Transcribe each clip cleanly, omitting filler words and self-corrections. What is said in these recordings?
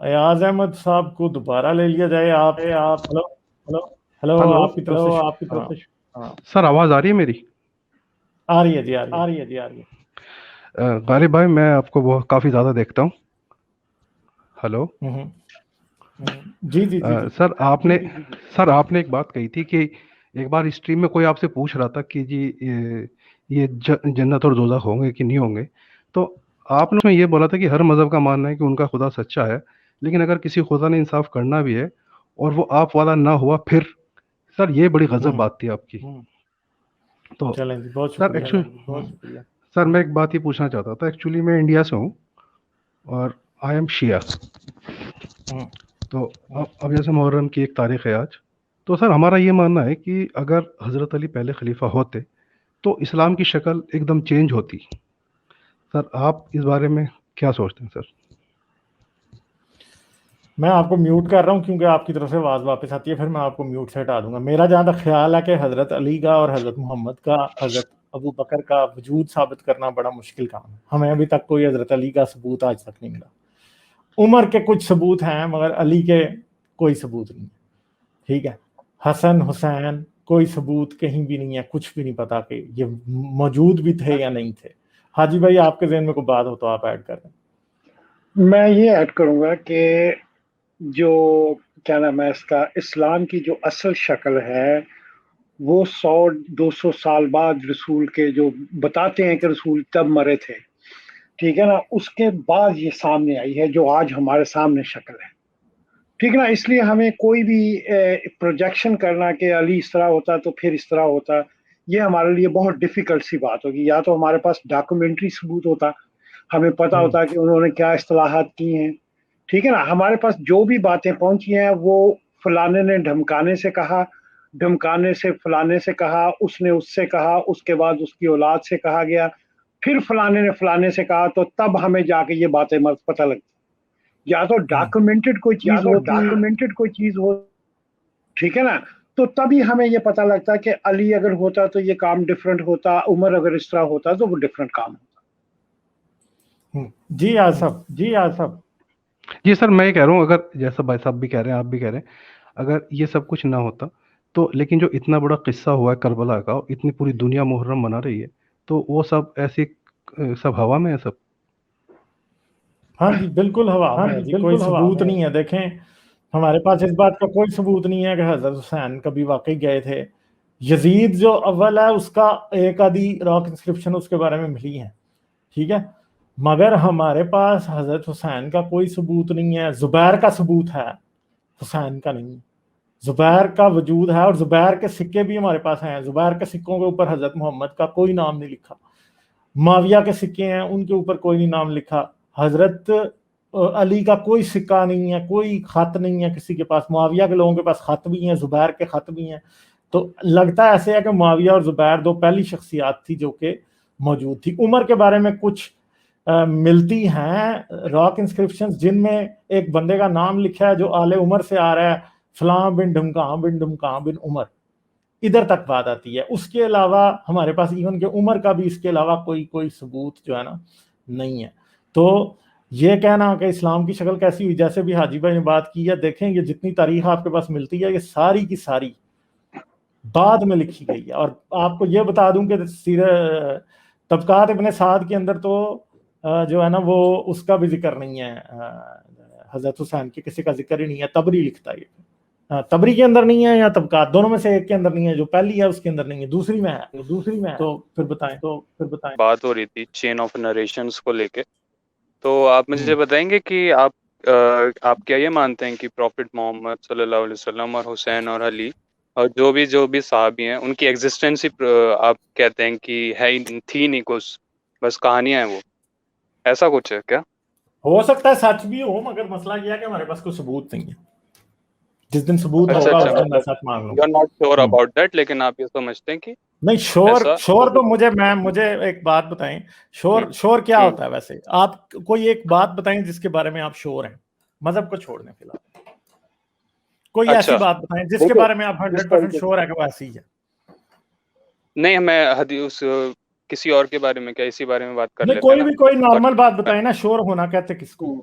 ایاز احمد صاحب کو دوبارہ لے لیا جائے. آپ ہلو ہلو ہلو آپ کی طرف سے سر آواز آ رہی ہے میری؟ آ رہی ہے جی، آ رہی ہے. غالب بھائی میں آپ کو وہ کافی زیادہ دیکھتا ہوں. ہلو جی جی جی جی. سر آپ نے ایک بات کہی تھی کہ ایک بار اسٹریم میں کوئی آپ سے پوچھ رہا تھا کہ جی یہ جنت اور دوزخ ہوں گے کہ نہیں ہوں گے، تو آپ نے اس میں یہ بولا تھا کہ ہر مذہب کا ماننا ہے کہ ان کا خدا سچا ہے، لیکن اگر کسی خدا نے انصاف کرنا بھی ہے اور وہ آپ والا نہ ہوا پھر. سر یہ بڑی غضب بات تھی آپ کی. تو چلیں جی، بہت سر شکریہ. سر میں ایک بات یہ پوچھنا چاہتا تھا. ایکچولی میں انڈیا سے ہوں اور آئی ایم شیعہ. تو اب جیسے محرم کی ایک تاریخ ہے آج، تو سر ہمارا یہ ماننا ہے کہ اگر حضرت علی پہلے خلیفہ ہوتے تو اسلام کی شکل ایک دم چینج ہوتی. سر آپ اس بارے میں کیا سوچتے ہیں سر؟ میں آپ کو میوٹ کر رہا ہوں کیونکہ آپ کی طرف سے آواز واپس آتی ہے، پھر میں آپ کو میوٹ سے ہٹا دوں گا. میرا جہاں تک خیال ہے کہ حضرت علی کا اور حضرت محمد کا، حضرت ابو بکر کا وجود ثابت کرنا بڑا مشکل کام ہے. ہمیں ابھی تک کوئی حضرت علی کا ثبوت آج تک نہیں ملا. عمر کے کچھ ثبوت ہیں مگر علی کے کوئی ثبوت نہیں. ٹھیک ہے، حسن حسین کوئی ثبوت کہیں بھی نہیں ہے، کچھ بھی نہیں پتا کہ یہ موجود بھی تھے یا نہیں تھے. حاجی بھائی آپ کے ذہن میں کوئی بات ہو تو آپ ایڈ کر دیں. میں یہ ایڈ کروں گا کہ جو کیا نام ہے اس کا، اسلام کی جو اصل شکل ہے وہ 100-200 سال بعد رسول کے جو بتاتے ہیں کہ رسول تب مرے تھے، ٹھیک ہے نا، اس کے بعد یہ سامنے آئی ہے جو آج ہمارے سامنے شکل ہے. ٹھیک ہے نا، اس لیے ہمیں کوئی بھی پروجیکشن کرنا کہ علی اس طرح ہوتا تو پھر اس طرح ہوتا، یہ ہمارے لیے بہت ڈیفیکلٹ سی بات ہوگی. یا تو ہمارے پاس ڈاکومنٹری ثبوت ہوتا، ہمیں پتا ہوتا کہ انہوں نے کیا اصطلاحات کی ہیں. ٹھیک ہے نا، ہمارے پاس جو بھی باتیں پہنچی ہیں وہ فلانے نے دھمکانے سے کہا، دھمکانے سے فلانے سے کہا، اس نے اس سے کہا، اس کے بعد اس کی اولاد سے کہا گیا، پھر فلانے نے فلانے سے کہا، تو تب ہمیں جا کے یہ باتیں پتہ لگتی. یا تو ڈاکومنٹڈ کوئی چیز ہو، ٹھیک ہے نا، تو تبھی ہمیں یہ پتہ لگتا کہ علی اگر ہوتا تو یہ کام ڈفرنٹ ہوتا، عمر اگر اس طرح ہوتا تو وہ ڈفرنٹ کام ہوتا. جی آصف. جی سر میں یہ کہہ رہا ہوں، اگر جیسا بھائی صاحب بھی کہہ رہے ہیں، آپ بھی کہہ رہے ہیں، اگر یہ سب کچھ نہ ہوتا تو لیکن جو اتنا بڑا قصہ ہوا ہے کربلا کا، اتنی پوری دنیا محرم منا رہی ہے، تو وہ سب ایسی سب ہوا میں ہے سب. ہاں جی بالکل ہوا میں ہے جی، کوئی ثبوت نہیں ہے. دیکھیں ہمارے پاس اس بات کا کوئی ثبوت نہیں ہے کہ حضرت حسین کبھی واقعی گئے تھے. یزید جو اول ہے اس کا ایک آدھی راک انسکرپشن اس کے بارے میں ملی ہے، ٹھیک ہے، مگر ہمارے پاس حضرت حسین کا کوئی ثبوت نہیں ہے. زبیر کا ثبوت ہے، حسین کا نہیں. زبیر کا وجود ہے اور زبیر کے سکے بھی ہمارے پاس ہیں. زبیر کے سکوں کے اوپر حضرت محمد کا کوئی نام نہیں لکھا. معاویہ کے سکے ہیں، ان کے اوپر کوئی نہیں نام لکھا. حضرت علی کا کوئی سکہ نہیں ہے، کوئی خط نہیں ہے کسی کے پاس. معاویہ کے لوگوں کے پاس خط بھی ہیں، زبیر کے خط بھی ہیں. تو لگتا ایسے ہے کہ معاویہ اور زبیر دو پہلی شخصیات تھی جو کہ موجود تھی. عمر کے بارے میں کچھ ملتی ہیں راک انسکرپشن جن میں ایک بندے کا نام لکھا ہے جو آل عمر سے آ رہا ہے، فلاں بن ڈھمکاں بن ڈھمکاں بن عمر، ادھر تک بات آتی ہے. اس کے علاوہ ہمارے پاس ایون کہ عمر کا بھی اس کے علاوہ کوئی ثبوت جو ہے نا نہیں ہے. تو یہ کہنا کہ اسلام کی شکل کیسی ہوئی، جیسے بھی حاجی بھائی نے بات کی ہے، دیکھیں یہ جتنی تاریخ آپ کے پاس ملتی ہے یہ ساری کی ساری بعد میں لکھی گئی ہے. اور آپ کو یہ بتا دوں کہ طبقات ابن سعد کے اندر تو جو ہے نا وہ اس کا بھی ذکر نہیں ہے، حضرت حسین کے کسی کا ذکر ہی نہیں ہے. تبری لکھتا ہے، تبری کے اندر نہیں ہے یا طبقات دونوں میں سے ایک کے اندر نہیں ہے. جو پہلی ہے اس کے اندر نہیں ہے، دوسری میں ہے. تو پھر بتائیں. بات ہو رہی تھی چین آف نریشنز کو لے کے، تو آپ مجھے بتائیں گے کہ آپ کیا یہ مانتے ہیں کہ پروفٹ محمد صلی اللہ علیہ وسلم اور حسین اور علی اور جو بھی صحابی ہیں ان کی ایگزسٹنس ہی آپ کہتے ہیں کہ ہے تھی نہیں کچھ، بس کہانیاں ہیں، وہ ایسا کچھ ہے کیا؟ ہو سکتا ہے سچ بھی ہو، مگر مسئلہ یہ ہے کہ ہمارے پاس کوئی ثبوت نہیں ہے. جس دن ثبوت ہوگا اس دن میں سچ مان لوں you are not sure about that, لیکن آپ یہ سمجھتے ہیں کہ نہیں. شور تو مجھے ایک بات بتائیں، شور کیا ہوتا ہے ویسے؟ آپ کوئی ایک بات بتائیں جس کے بارے میں آپ شور ہیں، مذہب کو چھوڑنے فی الحال کوئی ایسی بات بتائیں جس کے بارے میں آپ 100% شور ہے کہ وہ ایسی ہے. نہیں، میں حدیث کسی اور کے بارے میں کیا اسی بارے میں بات کر نہیں، لیتے ہیں نا. کوئی نارمل بات بتائیں نا. شور ہونا کہتے کس کو؟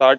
60।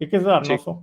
21,900।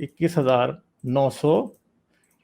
21,900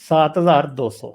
7,200,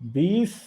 20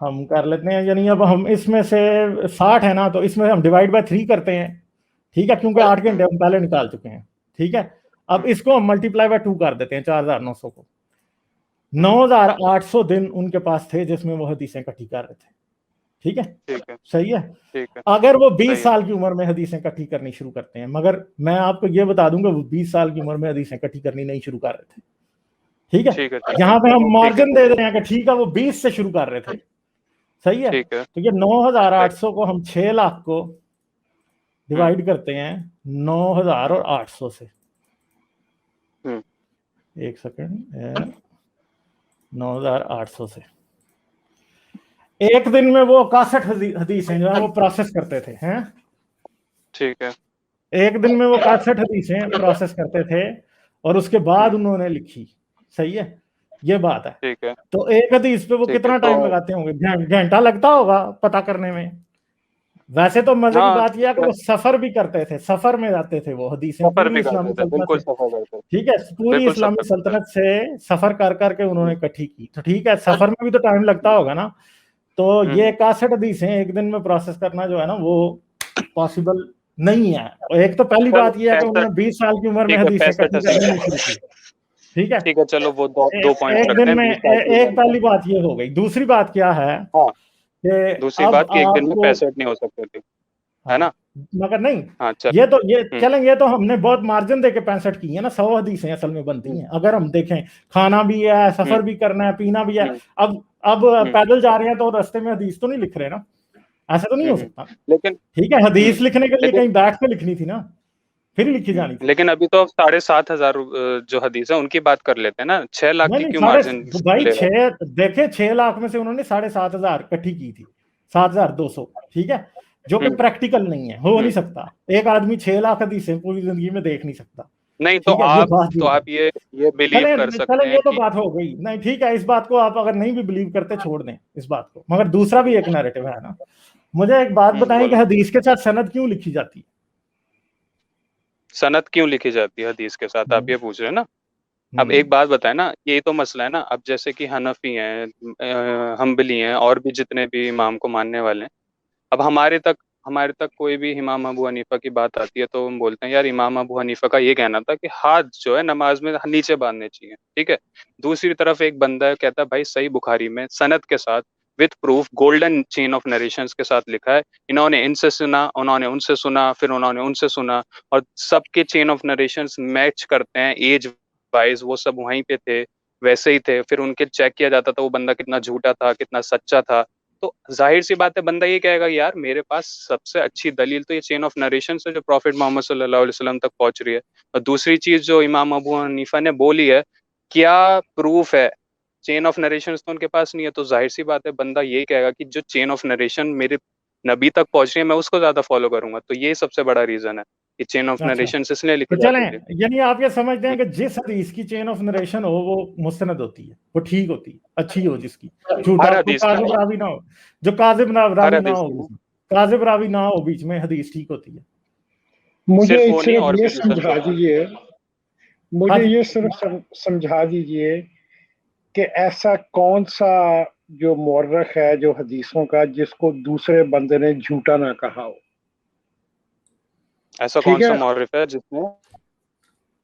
ہم کر لیتے ہیں، یعنی اب ہم اس میں سے 60 ہے نا، تو اس میں ہم ڈیوائڈ بائی 3 کرتے ہیں، ٹھیک ہے، کیونکہ 8 گھنٹے ہم پہلے نکال چکے ہیں، ٹھیک ہے. اب اس کو ہم ملٹیپلائی بائی 2 کر دیتے ہیں، 4900 کو. 9800 دن ان کے پاس تھے جس میں وہ حدیثیں اکٹھی کر رہے تھے، ٹھیک ہے. ٹھیک ہے صحیح ہے. ٹھیک ہے اگر وہ 20 صحیح ہے سال کی عمر میں حدیثیں اکٹھی کرنی شروع کرتے ہیں، مگر میں آپ کو یہ بتا دوں گا وہ 20 سال کی عمر میں حدیثیں اکٹھی کرنی نہیں شروع کر رہے تھے، ٹھیک ہے. ٹھیک ہے ٹھیک یہاں پہ ہم ہے مارجن دے رہے ہیں کہ ٹھیک ہے وہ 20 سے شروع کر رہے تھے، صحیح ہے. ٹھیک ہے تو یہ 9800 کو ہم 6 لاکھ کو ڈیوائڈ کرتے ہیں 9800 سے. ہوں ایک سیکنڈ، 9800 سے ایک دن میں وہ 61 حدیثیں جو ہیں وہ پروسیس کرتے تھے ہیں. ٹھیک ہے ایک دن میں وہ 61 حدیثیں پروسیس کرتے تھے اور اس کے بعد انہوں نے لکھی، صحیح ہے. یہ بات ہے. ٹھیک ہے تو ایک حدیث پہ وہ ٹھیک ہے کتنا ٹائم تو لگاتے ہوں گے؟ گھنٹہ لگتا ہوگا پتہ کرنے میں. ویسے تو مزے کی ہاں بات یہ ہے کہ وہ سفر بھی کرتے تھے، سفر میں جاتے تھے، وہ حدیثیں سفر پوری بھی اسلامی کرتے تھے، سلطنت بالکل سے، سفر کرتے تھے، ٹھیک ہے، پوری بالکل اسلامی سفر کرتے سلطنت سے سفر کر کر کے انہوں نے اکٹھی کی. تو ٹھیک ہے، سفر میں بھی تو ٹائم لگتا ہوگا نا. تو تھے. یہ 61 حدیثیں ایک دن میں پروسیس کرنا جو ہے نا وہ پاسبل نہیں ہے. ایک تو پہلی چلو بات یہ ہے کہ انہوں 65 نے 20 سال کی عمر میں ٹھیک ہے حدیثیں 65 اکٹھی کرنی نہیں شروع کی، ٹھیک ہے. ٹھیک ہے چلو وہ دو پوائنٹس ایک رکھتے دن ہیں میں 20 سال کی عمر ایک کا. پہلی بات یہ ہو گئی. دوسری بات کیا ہے ہاں کہ دوسری اب بات کہ ایک دن آپ میں کو 65 نہیں ہو سکتے تھے، ہے ہاں نا. مگر نہیں، ہاں چل یہ ہوں چلیں، یہ تو ہم نے بہت مارجن دے کے 65 کی ہیں نا. 100 حدیثیں اصل میں بنتی ہیں. اگر ہم دیکھیں کھانا بھی ہے، ہوں سفر بھی کرنا ہے، پینا بھی ہے. ہوں اب ہوں پیدل جا رہے ہیں تو رستے میں حدیث تو نہیں لکھ رہے نا، ایسا تو نہیں ہو ہوں سکتا. لیکن ٹھیک ہے، حدیث لکھنے کے لیے لیکن کہیں بیٹھ کے لکھنی تھی نا، پھر ہی لکھی جانی تھی. لیکن ابھی تو 7,500 جو حدیث ہے ان کی بات کر لیتے ہیں نا. 6 لاکھ نہیں کی نہیں، کیوں مارجن بھائی لے رہا ہے؟ دیکھیں 6 لاکھ میں سے انہوں نے 7,500 اکٹھی کی تھی، 7,200، ٹھیک ہے، جو کہ ہوں پریکٹیکل نہیں ہے، ہو نہیں ہوں سکتا. ایک آدمی 6 لاکھ حدیثیں پوری زندگی میں دیکھ نہیں سکتا، نہیں تو ٹھیک ہے. یہ آپ بات تو یہ ہے. آپ یہ بلیو چلیں کر چلیں، سکتے ہیں یہ تو کہ بات ہو گئی. نہیں ٹھیک ہے، اس بات کو آپ اگر نہیں بھی بلیو کرتے چھوڑ دیں اس بات کو. مگر دوسرا بھی ایک نیریٹو ہے نا. مجھے ایک بات بتائیں کہ بولو حدیث کے ساتھ سند کیوں لکھی جاتی سند کیوں لکھی جاتی ہے حدیث کے ساتھ، ہے؟ آپ یہ پوچھ رہے ہیں نا. اب ایک بات بتائیں نا، یہی تو مسئلہ ہے نا. اب جیسے کہ حنفی ہیں، حنبلی ہیں، اور بھی جتنے بھی امام کو ماننے والے ہیں، اب ہمارے تک کوئی بھی امام ابو حنیفہ کی بات آتی ہے تو ہم بولتے ہیں یار امام ابو حنیفہ کا یہ کہنا تھا کہ ہاتھ جو ہے نماز میں نیچے باندھنے چاہیے، ٹھیک ہے. دوسری طرف ایک بندہ ہے کہتا ہے بھائی صحیح بخاری میں سند کے ساتھ with proof golden chain of narrations کے ساتھ لکھا ہے، انہوں نے ان سے سنا، انہوں نے ان سے سنا، پھر انہوں نے ان سے سنا، اور سب کے چین آف نریشنز میچ کرتے ہیں ایج وائز، وہ سب وہیں پہ تھے، ویسے ہی تھے. پھر ان کے چیک کیا جاتا تھا وہ بندہ کتنا جھوٹا تھا کتنا سچا تھا. تو ظاہر سی بات ہے بندہ یہ کہے گا یار میرے پاس سب سے اچھی دلیل تو یہ چین آف نریشن سے جو پروفٹ محمد صلی اللہ علیہ وسلم تک پہنچ رہی ہے. اور دوسری چیز جو امام ابو حنیفہ نے بولی ہے، کیا پروف ہے؟ چین آف نریشن تو ان کے پاس نہیں ہے. تو ظاہر سی بات ہے بندہ یہی کہے گا کہ جو چین آف نریشن میرے نبی تک پہنچ رہی ہے میں اس کو زیادہ فالو کروں گا. تو یہ سب سے بڑا ریزن ہے کہ چین آف اچھا، نریشن اس لیے تو لکھی چلیں، جاتی تھی. یعنی آپ یہ سمجھتے ہیں کہ جس حدیث کی چین آف نریشن ہو وہ مستند ہوتی ہے، وہ ٹھیک ہوتی ہے، اچھی ہو، جس کی جھوٹا ہر کوئی حدیث کی کاذب نہیں، راوی نہ ہو، جو کاذب ہر راوی نہ حدیث ہو، کی بیچ نہیں، میں کاذب راوی نہ ہو بیچ میں، حدیث ٹھیک ہوتی ہے. مجھے صرف وہ نہیں صرف اور یہ بھی دوسرا سمجھا دیجئے، ہاں مجھے جی. یہ صرف سمجھا دیجئے کہ ایسا کون سا جو مورخ ہے جو حدیثوں کا جس کو دوسرے بندے نے جھوٹا نہ کہا ہو. ایسا ٹھیک کون سا ہے، معرف ہے جس میں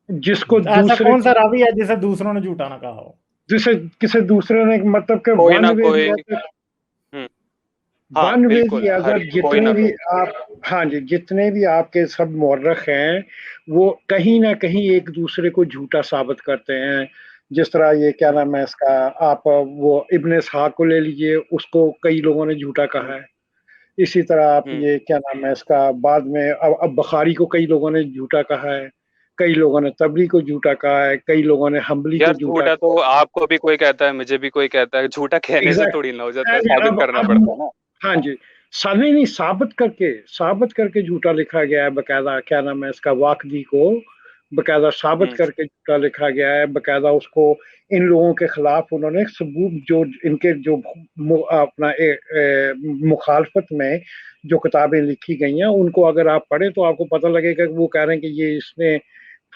جس کو ایسا دوسرے کون سا راوی ہے جسے دوسروں نے جھوٹا نہ کہا ہو؟ جسے کسی دوسرے نے مطلب کہ کوئی ون نہ وے کوئی دی ہاں ون وے بالکل دی ہر اگر کوئی جتنے نہ بھی کوئی آپ، ہاں جی، جتنے بھی آپ کے سب مورخ ہیں وہ کہیں نہ کہیں ایک دوسرے کو جھوٹا ثابت کرتے ہیں. جس طرح یہ کیا نام ہے اس کا، آپ وہ ابن اسحاق کو لے لیجئے، اس کو کئی لوگوں نے جھوٹا کہا ہے. اسی طرح آپ یہ کیا نام ہے اس کا بعد میں اب بخاری کو کئی لوگوں نے جھوٹا کہا ہے، کئی لوگوں نے تبری کو جھوٹا کہا ہے، کئی لوگوں نے حنبلی کو یار جھوٹا جھوٹا تو آپ کو بھی کوئی کہتا ہے مجھے بھی کوئی کہتا ہے، جھوٹا کہنے سے ایگزیکٹ. تھوڑی نہ ہو جاتا ہے، ثابت کرنا اب پڑتا ہے نا. ہاں جی، سالے نہیں ثابت کر کے جھوٹا لکھا گیا ہے باقاعدہ. کیا نام ہے اس کا، واقدی کو باقاعدہ ثابت کر کے جھوٹا لکھا گیا ہے باقاعدہ. اس کو ان لوگوں کے خلاف انہوں نے ثبوت، جو ان کے جو اپنا مخالفت میں جو کتابیں لکھی گئی ہیں ان کو اگر آپ پڑھیں تو آپ کو پتہ لگے گا کہ وہ کہہ رہے ہیں کہ یہ اس نے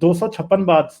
256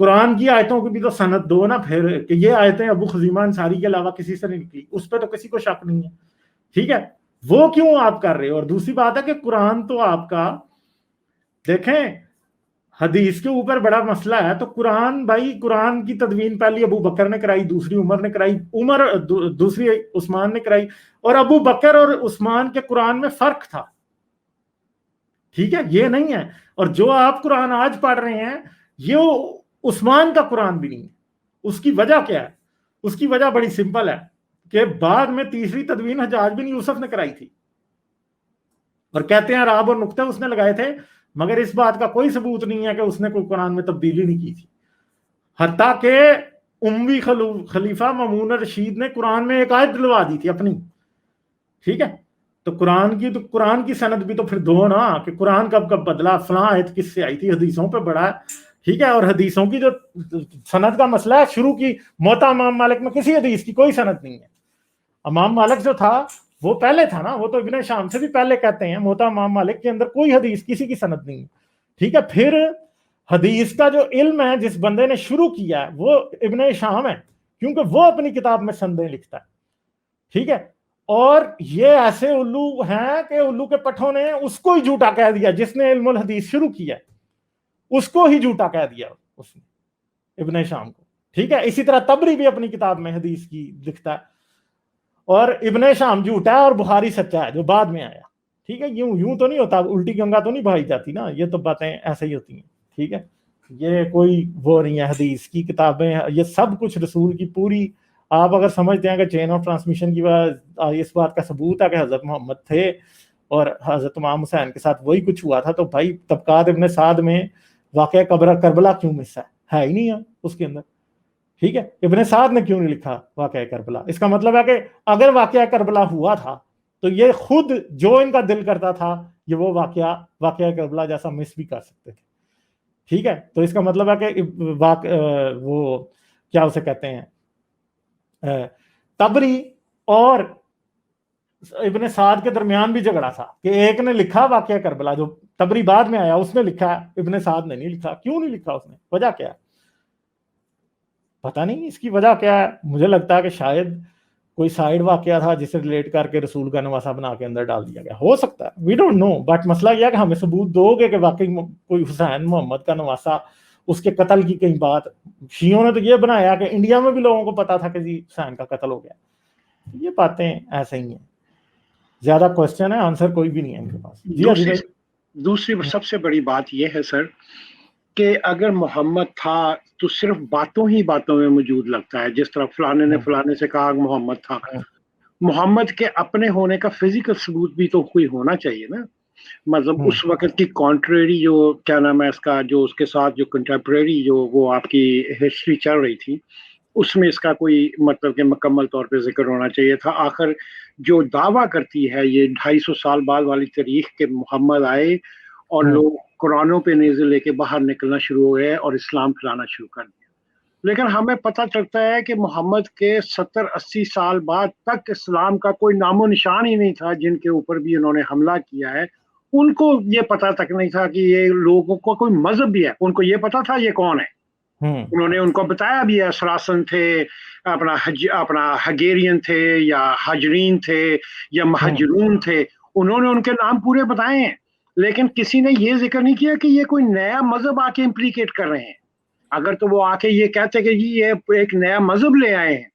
قرآن کی آیتوں کی بھی تو سند دو نا پھر کہ یہ آیتیں ابو خزیمہ انصاری کے علاوہ کسی سے نہیں نکلی، اس پہ تو کسی کو شک نہیں ہے، ٹھیک ہے، وہ کیوں آپ کر رہے ہو؟ اور دوسری بات ہے کہ قرآن تو آپ کا دیکھیں حدیث کے اوپر بڑا مسئلہ ہے، تو قرآن بھائی قرآن کی تدوین پہلی ابو بکر نے کرائی، دوسری عمر نے کرائی، دوسری عثمان نے کرائی، اور ابو بکر اور عثمان کے قرآن میں فرق تھا، ٹھیک ہے، یہ نہیں ہے۔ اور جو آپ قرآن آج پڑھ رہے ہیں یہ عثمان کا قرآن بھی نہیں ہے۔ اس کی وجہ کیا ہے؟ اس کی وجہ بڑی سمپل ہے کہ بعد میں تیسری تدوین حجاج بن یوسف نے کرائی تھی، اور کہتے ہیں راب اور نقطے اس نے لگائے تھے، مگر اس بات کا کوئی ثبوت نہیں ہے کہ اس نے کوئی قرآن میں تبدیلی نہیں کی تھی، حتیٰ کہ اموی خلیفہ مامون رشید نے قرآن میں ایک آیت دلوا دی تھی اپنی، ٹھیک ہے، تو قرآن کی سند بھی تو پھر دو نا کہ قرآن کب کب بدلا، فلاں آیت کس سے آئی تھی، حدیثوں پہ بڑا ہے، ٹھیک ہے، اور حدیثوں کی جو سند کا مسئلہ ہے شروع کی موطا امام مالک میں کسی حدیث کی کوئی سند نہیں ہے۔ امام مالک جو تھا وہ پہلے تھا نا، وہ تو ابن شام سے بھی پہلے کہتے ہیں موطا امام مالک کے اندر کوئی حدیث کسی کی سند نہیں ہے، ٹھیک ہے۔ پھر حدیث کا جو علم ہے جس بندے نے شروع کیا ہے وہ ابن شام ہے، کیونکہ وہ اپنی کتاب میں سندیں لکھتا ہے، ٹھیک ہے، اور یہ ایسے الو ہیں کہ الو کے پٹھوں نے اس کو ہی جھوٹا کہہ دیا، جس نے علم الحدیث شروع کیا اس کو ہی جھوٹا کہہ دیا اس نے، ابن شام کو، ٹھیک ہے۔ اسی طرح تبری بھی اپنی کتاب میں حدیث کی لکھتا ہے، اور ابن شام جھوٹا ہے اور بخاری سچا ہے جو بعد میں آیا، ٹھیک ہے۔ یوں تو نہیں ہوتا، الٹی گنگا تو نہیں بہائی جاتی نا، یہ تو باتیں ایسے ہی ہوتی ہیں، ٹھیک ہے۔ یہ کوئی وہ نہیں ہے، حدیث کی کتابیں یہ سب کچھ رسول کی پوری، آپ اگر سمجھتے ہیں کہ چین آف ٹرانسمیشن کی اس بات کا ثبوت ہے کہ حضرت محمد تھے اور حضرت امام حسین کے ساتھ وہی کچھ ہوا تھا، تو بھائی طبقات ابن سعد میں واقعہ کربلا کیوں مس ہے ہی نہیں ہے اس کے اندر، ٹھیک ہے۔ ابن سعد نے کیوں نہیں لکھا واقعہ کربلا؟ اس کا مطلب ہے کہ اگر واقعہ کربلا ہوا تھا تو یہ خود جو ان کا دل کرتا تھا یہ وہ واقعہ کربلا جیسا مس بھی کر سکتے تھے، ٹھیک ہے۔ تو اس کا مطلب ہے کہ وہ کیا اسے کہتے ہیں، تبری اور ابن سعد کے درمیان بھی جھگڑا تھا کہ ایک نے لکھا واقعہ کربلا جو تبری بعد میں آیا اس نے لکھا، ابن سعد نے نہیں لکھا۔ کیوں نہیں لکھا اس نے؟ وجہ کیا ہے؟ پتہ نہیں اس کی وجہ کیا ہے۔ مجھے لگتا ہے کہ شاید کوئی سائیڈ واقعہ تھا جسے ریلیٹ کر کے رسول کا نواسہ بنا کے اندر ڈال دیا گیا، ہو سکتا ہے، وی ڈونٹ نو، بٹ مسئلہ یہ ہے کہ ہمیں ثبوت دو گے کہ واقعی کوئی حسین محمد کا نواسہ، اس کے قتل کی کہیں بات، شیعوں نے تو یہ بنایا کہ انڈیا میں بھی لوگوں کو پتا تھا کہ جی حسین کا قتل ہو گیا، یہ باتیں ایسے ہی ہیں، زیادہ کوشچن ہے آنسر کوئی بھی نہیں ہے ان کے پاس۔ جی دوسری سب سے بڑی بات یہ ہے سر کہ اگر محمد تھا تو صرف باتوں ہی باتوں میں موجود لگتا ہے، جس طرح فلانے نے فلانے سے کہا محمد تھا، محمد کے اپنے ہونے کا فزیکل ثبوت بھی تو کوئی ہونا چاہیے نا، مطلب اس وقت کی کانٹریری جو کیا نام ہے اس کا، جو اس کے ساتھ جو کنٹمپریری جو وہ آپ کی ہسٹری چل رہی تھی اس میں اس کا کوئی مطلب کہ مکمل طور پہ ذکر ہونا چاہیے تھا۔ آخر جو دعویٰ کرتی ہے یہ 250 سال بعد والی تاریخ کے محمد آئے اور لوگ قرآنوں پہ نیزے لے کے باہر نکلنا شروع ہو گئے اور اسلام پھیلانا شروع کر دیا، لیکن ہمیں پتہ چلتا ہے کہ محمد کے 70-80 سال بعد تک اسلام کا کوئی نام و نشان ہی نہیں تھا۔ جن کے اوپر بھی انہوں نے حملہ کیا ہے ان کو یہ پتہ تک نہیں تھا کہ یہ لوگوں کو کوئی مذہب بھی ہے، ان کو یہ پتہ تھا یہ کون ہے، انہوں نے ان کو بتایا بھی ہے، سراسن تھے، اپنا ہگیرین تھے یا حجرین تھے یا مہجرون تھے، انہوں نے ان کے نام پورے بتائے ہیں، لیکن کسی نے یہ ذکر نہیں کیا کہ یہ کوئی نیا مذہب آ کے امپلیکیٹ کر رہے ہیں۔ اگر تو وہ آ کے یہ کہتے کہ جی یہ ایک نیا مذہب لے آئے ہیں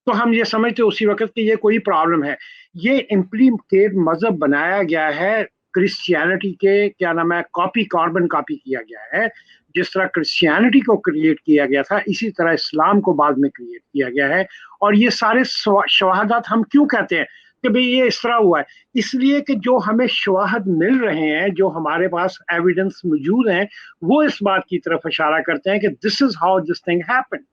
تو ہم یہ سمجھتے اسی وقت کہ یہ کوئی پرابلم ہے۔ یہ امپلیکیٹ مذہب بنایا گیا ہے کرسچینٹی کے کیا نام ہے کاربن کاپی کیا گیا ہے، جس طرح کرسچینٹی کو کریٹ کیا گیا تھا اسی طرح اسلام کو بعد میں کریٹ کیا گیا ہے۔ اور یہ سارے شواہدات ہم کیوں کہتے ہیں کہ بھئی یہ اس طرح ہوا ہے؟ اس لیے کہ جو ہمیں شواہد مل رہے ہیں، جو ہمارے پاس ایویڈنس موجود ہیں، وہ اس بات کی طرف اشارہ کرتے ہیں کہ this is how this thing happen.